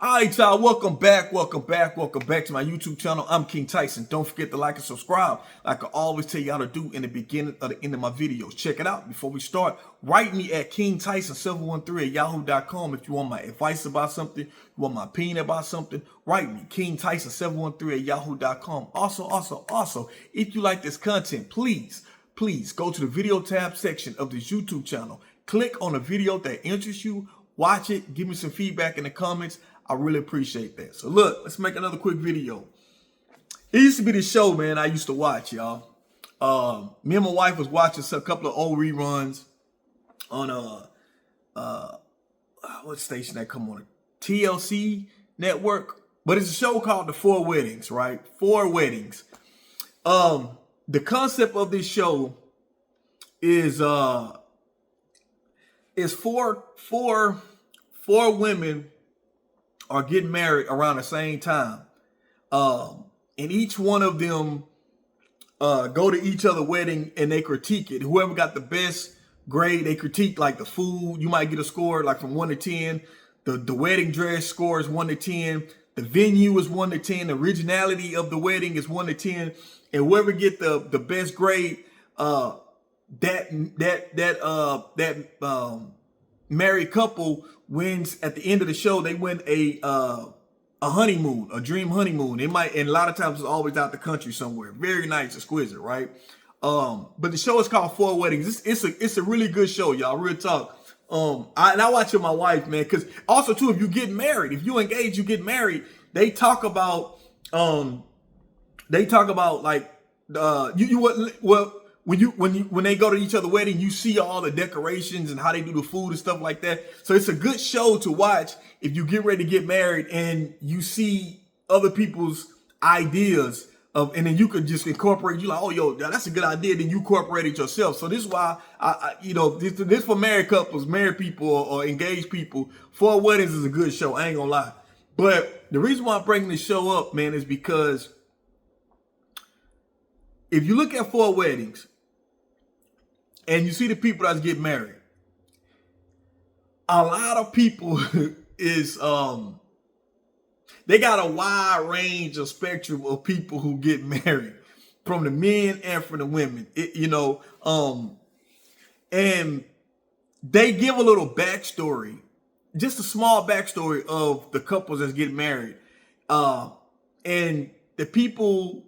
All right, y'all, welcome back to my YouTube channel. I'm King Tyson. Don't forget to like and subscribe like I always tell y'all to do in the beginning of the end of my videos. Check it out. Before we start, write me at kingtyson713@yahoo.com if you want my advice about something, you want my opinion about something, write me, kingtyson713@yahoo.com. Also, if you like this content, please go to the video tab section of this YouTube channel. Click on a video that interests you, watch it, give me some feedback in the comments. I really appreciate that. So look, let's make another quick video. It used to be the show, man, I used to watch, y'all. Me and my wife was watching a couple of old reruns on what station that come on? TLC network. But it's a show called The Four Weddings, right? Four Weddings. The concept of this show is four women are getting married around the same time. And each one of them go to each other's wedding and they critique it. Whoever got the best grade, they critique like the food. You might get a score like from 1 to 10. The wedding dress score is 1 to 10. The venue is 1 to 10. The originality of the wedding is 1 to 10. And whoever get the best grade, that married couple wins at the end of the show. They win a honeymoon, a dream honeymoon. It might, and a lot of times it's always out the country somewhere. Very nice, exquisite, right? But the show is called Four Weddings. It's a really good show, y'all. Real talk. I watch it with my wife, man, because also too, if you get married, if you engage, you get married. They talk about like when they go to each other's wedding, you see all the decorations and how they do the food and stuff like that. So it's a good show to watch if you get ready to get married and you see other people's ideas of, and then you could just incorporate. You like, oh, yo, that's a good idea. Then you incorporate it yourself. So this is why this for married couples, married people, or engaged people. Four Weddings is a good show. I ain't gonna lie. But the reason why I'm bringing this show up, man, is because if you look at Four Weddings and you see the people that's getting married, a lot of people is they got a wide range of spectrum of people who get married, from the men and from the women. And they give a little backstory, just a small backstory of the couples that's getting married. And the people,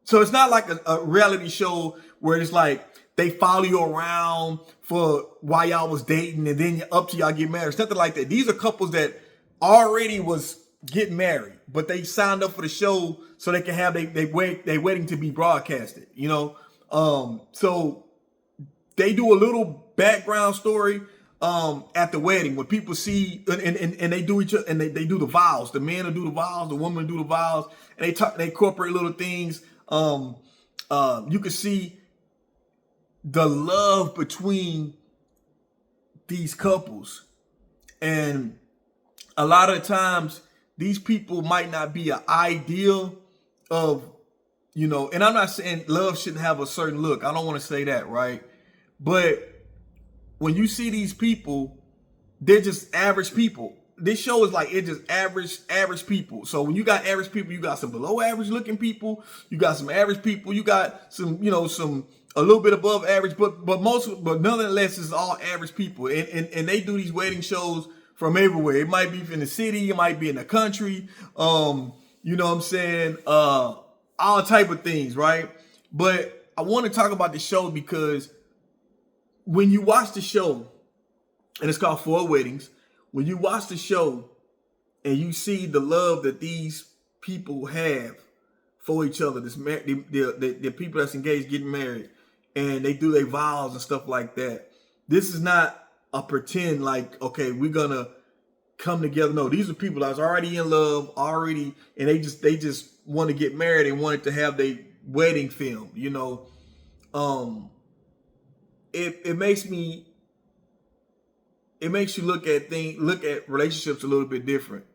so it's not like a reality show where it's like they follow you around for while y'all was dating and then up to y'all get married. It's nothing like that. These are couples that already was getting married, but they signed up for the show so they can have they wedding to be broadcasted, so they do a little background story at the wedding when people see and they do each other, and they do the vows. The men will do the vows, the women do the vows, and they incorporate little things. You can see the love between these couples, and a lot of times these people might not be an ideal of, and I'm not saying love shouldn't have a certain look. I don't want to say that, right? But when you see these people, they're just average people. This show is like, it's just average people. So when you got average people, you got some below average looking people, you got some average people, you got some, some a little bit above average, but nonetheless, it's all average people. And they do these wedding shows from everywhere. It might be in the city, it might be in the country, you know what I'm saying? All type of things, right? But I want to talk about the show because when you watch the show, and it's called Four Weddings, when you watch the show and you see the love that these people have for each other, the people that's engaged getting married, and they do their vows and stuff like that. This is not a pretend like, okay, we're gonna come together. No, these are people that's already in love, and they just want to get married and wanted to have their wedding film. It makes you look at relationships a little bit different,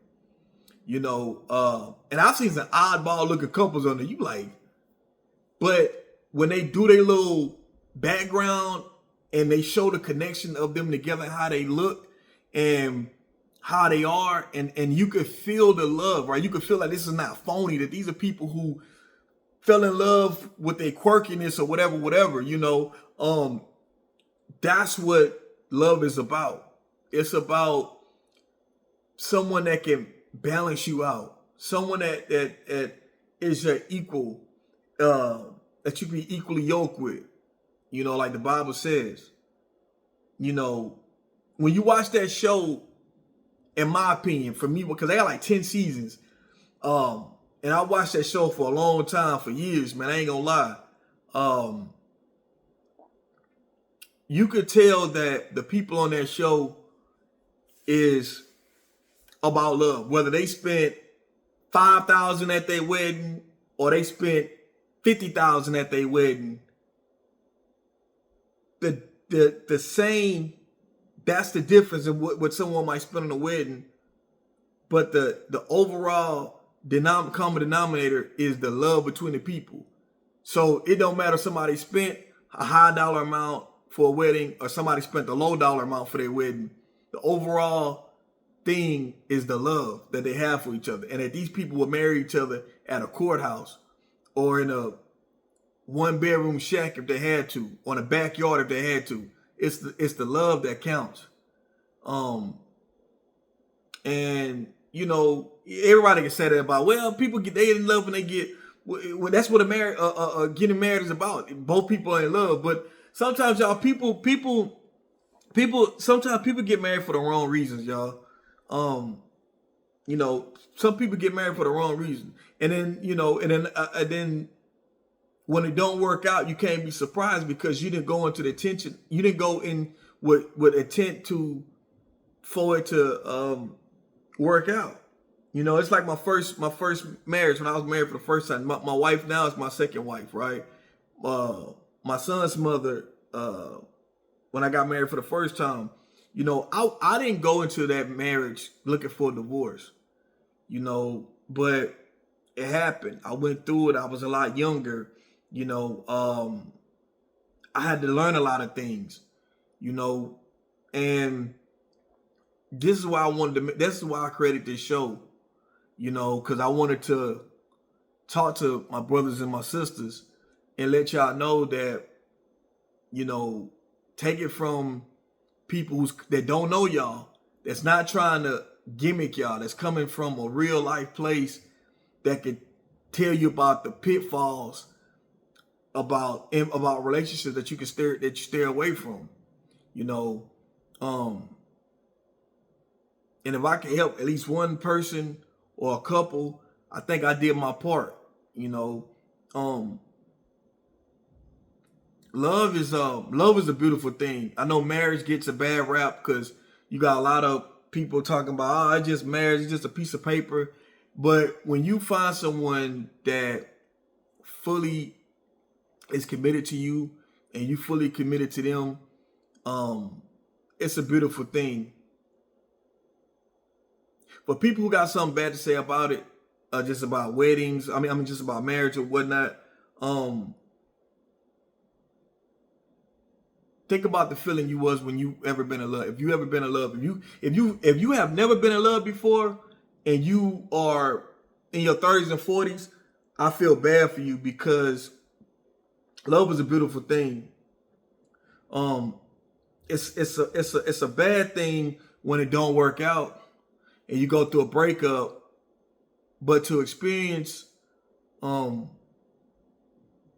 and I've seen some oddball looking couples on there. You like, but when they do their little background and they show the connection of them together, how they look and how they are, and you could feel the love, right? You could feel like this is not phony, that these are people who fell in love with their quirkiness or whatever, that's what love is about. It's about someone that can balance you out, someone that is your equal, that you be equally yoked with, like the Bible says. When you watch that show, in my opinion, for me, because they got like 10 seasons, and I watched that show for a long time, for years, man, I ain't gonna lie. You could tell that the people on that show is about love, whether they spent $5,000 at their wedding or they spent $50,000 at their wedding. The same, that's the difference in what someone might spend on a wedding. But the overall common denominator is the love between the people. So it don't matter if somebody spent a high dollar amount for a wedding or somebody spent a low dollar amount for their wedding. The overall thing is the love that they have for each other, and that these people would marry each other at a courthouse or in a one-bedroom shack if they had to, on a backyard if they had to. It's the love that counts. And everybody can say that about, well, people they in love when they get, when that's what getting married is about. Both people are in love, but sometimes y'all sometimes people get married for the wrong reasons, y'all. Some people get married for the wrong reason, and then when it don't work out, you can't be surprised because you didn't go into the intention. You didn't go in with intent for it to work out. It's like my first marriage, when I was married for the first time. My wife now is my second wife, right? My son's mother, when I got married for the first time, I didn't go into that marriage looking for a divorce, but it happened. I went through it. I was a lot younger, I had to learn a lot of things, and this is why this is why I created this show, because I wanted to talk to my brothers and my sisters and let y'all know that, take it from people that don't know y'all, that's not trying to gimmick y'all, that's coming from a real life place that could tell you about the pitfalls about relationships that you stay away from, and if I can help at least one person or a couple, I think I did my part. Love is a beautiful thing. I know marriage gets a bad rap because you got a lot of people talking about, it's just marriage, it's just a piece of paper. But when you find someone that fully is committed to you and you fully committed to them, it's a beautiful thing. But people who got something bad to say about it, just about weddings, just about marriage or whatnot, think about the feeling you was when you ever been in love. If you ever been in love, if you have never been in love before and you are in your 30s and 40s, I feel bad for you, because love is a beautiful thing. It's a bad thing when it don't work out and you go through a breakup, but to experience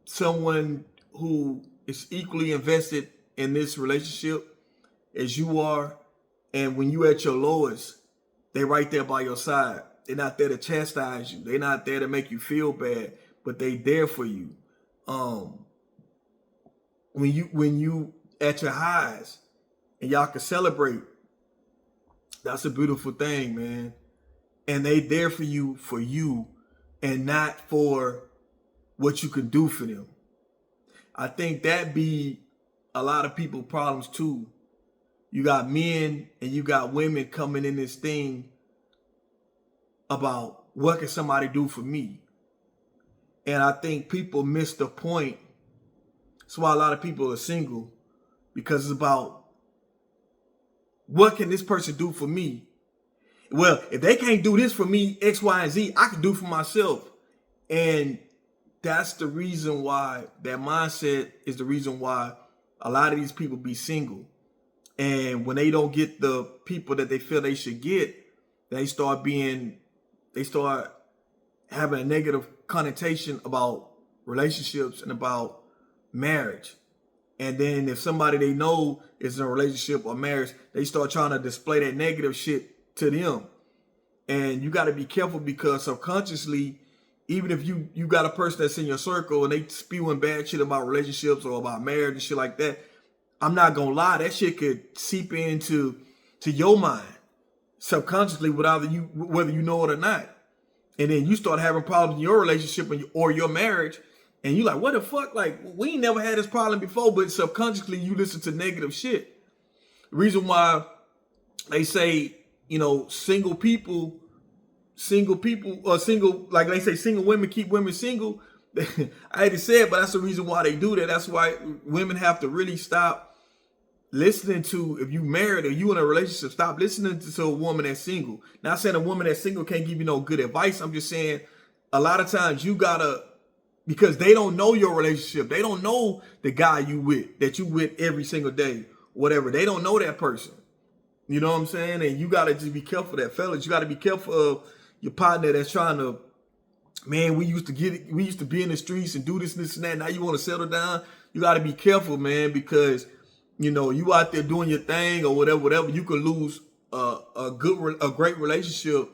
someone who is equally invested in this relationship as you are, and when you at your lowest, they right there by your side. They're not there to chastise you. They're not there to make you feel bad, but they there for you. When you at your highs and y'all can celebrate, that's a beautiful thing, man. And they there for you and not for what you can do for them. I think that be a lot of people problems too. You got men and you got women coming in this thing about what can somebody do for me. And I think people miss the point. That's why a lot of people are single, because it's about what can this person do for me? Well, if they can't do this for me, X, Y, and Z, I can do for myself. And that's the reason why that mindset is the reason why a lot of these people be single. And when they don't get the people that they feel they should get, they start having a negative connotation about relationships and about marriage. And then if somebody they know is in a relationship or marriage, they start trying to display that negative shit to them. And you got to be careful, because subconsciously, even if you got a person that's in your circle and they spewing bad shit about relationships or about marriage and shit like that, I'm not gonna lie, that shit could seep into your mind subconsciously whether you know it or not. And then you start having problems in your relationship or your marriage, and you like, what the fuck? Like, we ain't never had this problem before, but subconsciously you listen to negative shit. The reason why they say, single people, like they say, single women keep women single. I hate to say it, but that's the reason why they do that. That's why women have to really stop listening to, if you married or you in a relationship, stop listening to a woman that's single. Not saying a woman that's single can't give you no good advice. I'm just saying a lot of times you gotta, because they don't know your relationship. They don't know the guy that you with every single day, whatever. They don't know that person. You know what I'm saying? And you gotta just be careful of that, fellas. You gotta be careful of your partner that's trying to, man, we used to be in the streets and do this and that. Now you want to settle down. You gotta be careful, man, because you out there doing your thing or whatever, you could lose a great relationship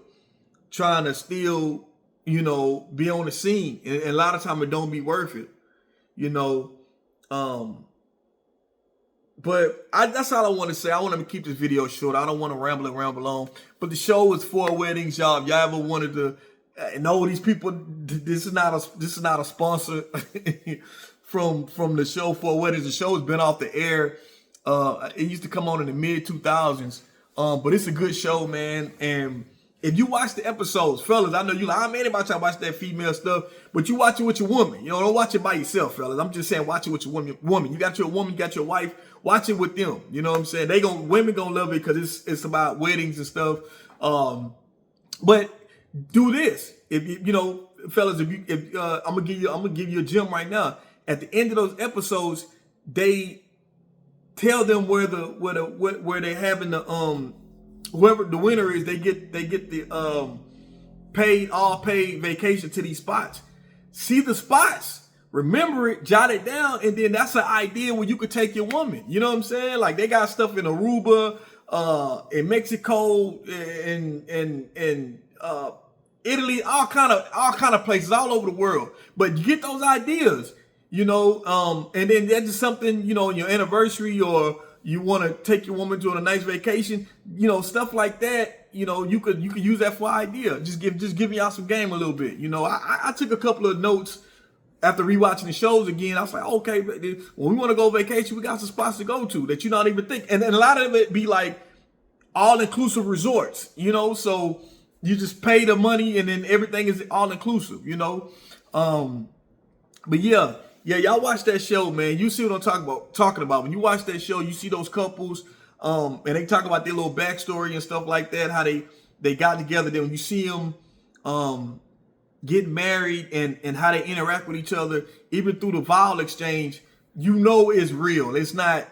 trying to still, be on the scene. And a lot of time it don't be worth it, But that's all I want to say. I want to keep this video short. I don't want to ramble on. But the show is 4 weddings, y'all. If y'all ever wanted to know these people, this is not a sponsor from the show 4 weddings. The show has been off the air. It used to come on in the mid 2000s, but it's a good show, man. And if you watch the episodes, fellas, I know you like, I'm anybody trying to watch that female stuff, but you watch it with your woman. Don't watch it by yourself, fellas. I'm just saying, watch it with your woman. You got your woman, you got your wife. Watch it with them. You know what I'm saying? Women gonna love it because it's about weddings and stuff. But do this, if fellas. I'm gonna give you a gem right now. At the end of those episodes, they tell them where they having the whoever the winner is, they get the paid vacation to these spots. See the spots, remember it, jot it down, and then that's an idea where you could take your woman. You know what I'm saying? Like, they got stuff in Aruba, in Mexico, in Italy, all kind of places all over the world. But you get those ideas. And then that's just something, on your anniversary, or you want to take your woman to a nice vacation, stuff like that. You could use that for idea. Just giving y'all some game a little bit. I took a couple of notes after rewatching the shows again. I was like, okay, but when we want to go vacation, we got some spots to go to that you not even think. And a lot of it be like all inclusive resorts, so you just pay the money and then everything is all inclusive, But yeah, y'all watch that show, man. You see what I'm talking about. When you watch that show, you see those couples, and they talk about their little backstory and stuff like that, how they got together. Then when you see them get married and how they interact with each other, even through the vow exchange, it's real. It's not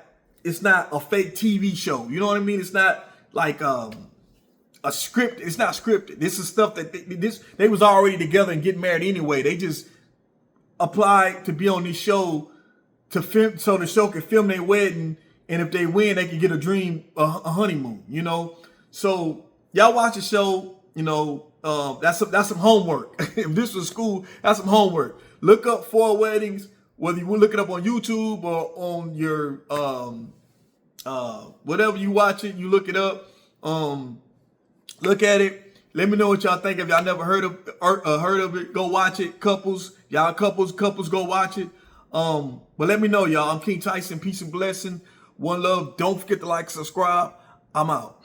a fake TV show. You know what I mean? It's not like a script. It's not scripted. This is stuff that they was already together and getting married anyway. They just applied to be on this show to film, so the show can film their wedding, and if they win, they can get a honeymoon. So y'all watch the show. That's some homework. If this was school, that's some homework. Look up 4 weddings, whether you look it up on YouTube or on your whatever you watch it, you look it up. Look at it. Let me know what y'all think. If y'all never heard of it, go watch it. Couples, go watch it. But let me know, y'all. I'm King Tyson. Peace and blessing. One love. Don't forget to like, subscribe. I'm out.